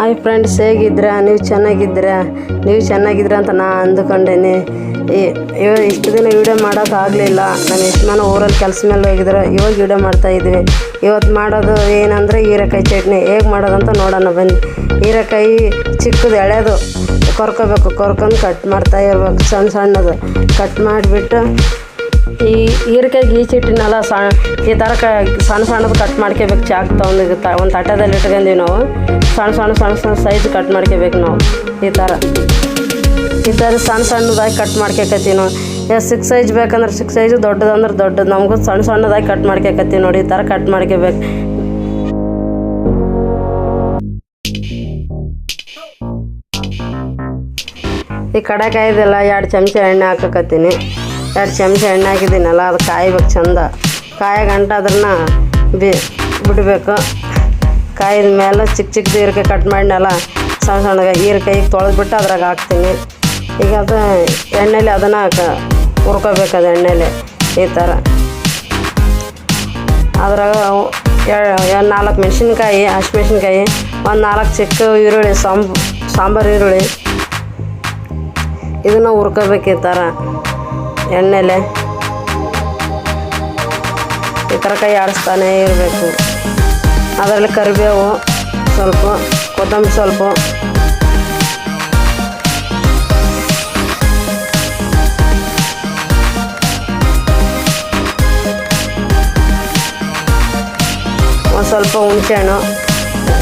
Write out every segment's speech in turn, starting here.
Hi friends, ಹೇಗಿದ್ದೀರಾ? ನೀವು ಚೆನ್ನಾಗಿದ್ದೀರಾ ಅಂತ ನಾನು ಅಂದ್ಕೊಂಡೇನಿ. ಇಷ್ಟು ದಿನ ವೀಡಿಯೋ ಮಾಡೋಕ್ಕಾಗಲಿಲ್ಲ. ನಾನು ಎಷ್ಟು ಮನೆ ಊರಲ್ಲಿ ಕೆಲಸ ಮೇಲೆ ಹೋಗಿದ್ರು. ಇವಾಗ ವೀಡಿಯೋ ಮಾಡ್ತಾಯಿದ್ವಿ. ಇವತ್ತು ಮಾಡೋದು ಏನಂದರೆ ಹೀರೆಕಾಯಿ ಚಟ್ನಿ ಹೇಗೆ ಮಾಡೋದಂತ ನೋಡೋಣ ಬನ್ನಿ. ಹೀರೆಕಾಯಿ ಚಿಕ್ಕದು ಎಳೆದು ಕೊರ್ಕೊಂಡು ಕಟ್ ಮಾಡ್ತಾ ಇರ್ಬೇಕು. ಸಣ್ಣದು ಕಟ್ ಮಾಡಿಬಿಟ್ಟು ಈ ಹೀರೆಕಾಯಿಗೆ ಈ ಚಟ್ನಿನೆಲ್ಲ ಈ ಥರ ಸಣ್ಣದು ಕಟ್ ಮಾಡ್ಕೋಬೇಕು. ಚಾಕು ತೊಗೊಂಡು ಒಂದು ತಟ್ಟೆದಲ್ಲಿ ಇಟ್ಕೊಂಡ್ವಿ ನಾವು. ಸಣ್ಣ ಸೈಜ್ ಕಟ್ ಮಾಡ್ಕೋಬೇಕು ನಾವು. ಈ ಥರ ಸಣ್ಣದಾಗಿ ಕಟ್ ಮಾಡ್ಕೊಕತ್ತೀವಿ ನಾವು. ಸಿಕ್ಸ್ ಸೈಜ್ ಬೇಕಂದ್ರೆ ಸಿಕ್ಸ್ ಸೈಜು, ದೊಡ್ಡದಂದ್ರೆ ದೊಡ್ಡದು. ನಮಗೂ ಸಣ್ಣದಾಗಿ ಕಟ್ ಮಾಡ್ಕೊಕತ್ತೀವಿ ನೋಡಿ. ಈ ಥರ ಕಟ್ ಮಾಡ್ಕೋಬೇಕು. ಈ ಕಡಲೆಕಾಯಿದೆಲ್ಲ 2 ಚಮಚ ಎಣ್ಣೆ ಹಾಕಕತ್ತೀನಿ. 2 ಚಮಚ ಎಣ್ಣೆ ಹಾಕಿದ್ದೀನಲ್ಲ, ಅದು ಕಾಯ್ಬೇಕು ಚಂದ. ಕಾಯಾಗಂಟ ಅದನ್ನು ಬಿಡಬೇಕು. ಕಾಯಿದ ಮೇಲೆ ಚಿಕ್ಕ ಹೀರೆಕಾಯಿ ಕಟ್ ಮಾಡಿನಲ್ಲ, ಸಣ್ಣಗೆ ಹೀರೆಕಾಯಿಗೆ ತೊಳೆದ್ಬಿಟ್ಟು ಅದ್ರಾಗ ಹಾಕ್ತೀನಿ. ಈಗ ಅದು ಎಣ್ಣೆಲಿ ಅದನ್ನು ಹುರ್ಕೋಬೇಕು. ಅದು ಎಣ್ಣೆಲಿ ಈ ಥರ. ಅದ್ರಾಗ 4 ಮೆಣಸಿನ್ಕಾಯಿ, ಹಸಿಮೆಣ್ಸಿನ್ಕಾಯಿ, ಒಂದು 4 ಚಿಕ್ಕ ಈರುಳ್ಳಿ, ಸಾಂಬಾರು ಈರುಳ್ಳಿ, ಇದನ್ನು ಹುರ್ಕೋಬೇಕು. ಈ ಥರ ಎಣ್ಣೆಲೆ ಈ ಥರ ಕೈ ಆಡಿಸ್ತಾನೆ ಇರಬೇಕು. ಅದರಲ್ಲಿ ಕರಿಬೇವು ಸ್ವಲ್ಪ, ಕೊತ್ತಂಬರಿ ಸ್ವಲ್ಪ, ಒಂದು ಸ್ವಲ್ಪ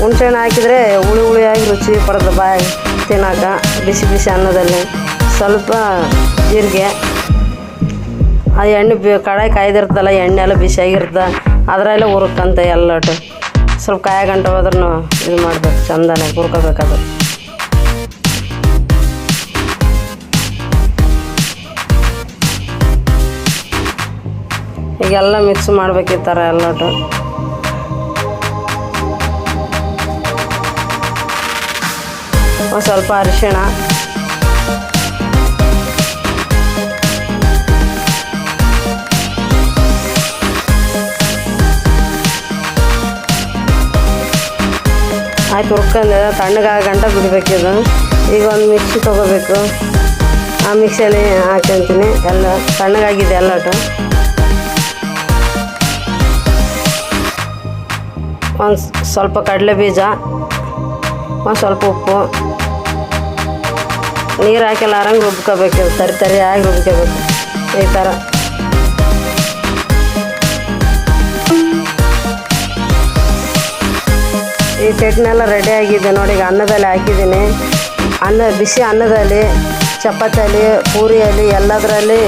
ಹುಣಸೆಹಣ್ಣು ಹಾಕಿದರೆ ಹುಳಿಯಾಗಿ ರುಚಿ ಪಡೆದು ಬಾಯಿ ತಿನ್ನೋಕ. ಬಿಸಿ ಅನ್ನದಲ್ಲಿ ಸ್ವಲ್ಪ ಜೀರಿಗೆ, ಆ ಎಣ್ಣೆ ಕಡಾಯಿ ಕಾಯ್ದಿರ್ತಲ್ಲ, ಎಣ್ಣೆ ಎಲ್ಲ ಬಿಸಿಯಾಗಿರ್ತದೆ, ಅದರಲ್ಲೇ ಹುರ್ಕಂತ ಎಲ್ಲಟು. ಸ್ವಲ್ಪ ಕಾಯಾಗಂಟ ಹೋದ್ರೂ ಇದು ಮಾಡ್ಬೇಕು, ಚಂದನೆ ಹುರ್ಕೋಬೇಕದು. ಈಗೆಲ್ಲ ಮಿಕ್ಸ್ ಮಾಡ್ಬೇಕು ಈ ಥರ ಎಲ್ಲಟು. ಒಂದು ಸ್ವಲ್ಪ ಅರಿಶಿಣ, ಆಯ್ತು ಹುರ್ಕೊಂಡು ತಣ್ಣಗಾಗಂಟ ಬಿಡಬೇಕಿದು. ಈಗ ಒಂದು ಮಿಕ್ಸಿ ತೊಗೋಬೇಕು. ಆ ಮಿಕ್ಸಿಯಲ್ಲಿ ಹಾಕ್ಕೊಂತೀನಿ. ಎಲ್ಲ ತಣ್ಣಗಾಗಿದೆ ಎಲ್ಲಟು. ಒಂದು ಸ್ವಲ್ಪ ಕಡಲೆ ಬೀಜ, ಒಂದು ಸ್ವಲ್ಪ ಉಪ್ಪು, ನೀರು ಹಾಕಿಲ್ಲಾರಂಗೆ ರುಬ್ಕೋಬೇಕು. ತರಿಯಾಗಿ ರುಬ್ಕೋಬೇಕು ಈ ಥರ. ಈ ಚಟ್ನಿ ಎಲ್ಲ ರೆಡಿ ಆಗಿದೆ ನೋಡಿ. ಈಗ ಅನ್ನದಲ್ಲಿ ಹಾಕಿದ್ದೀನಿ. ಬಿಸಿ ಅನ್ನದಲ್ಲಿ, ಚಪಾತಿಯಲ್ಲಿ, ಪೂರಿಯಲ್ಲಿ ಎಲ್ಲದರಲ್ಲಿ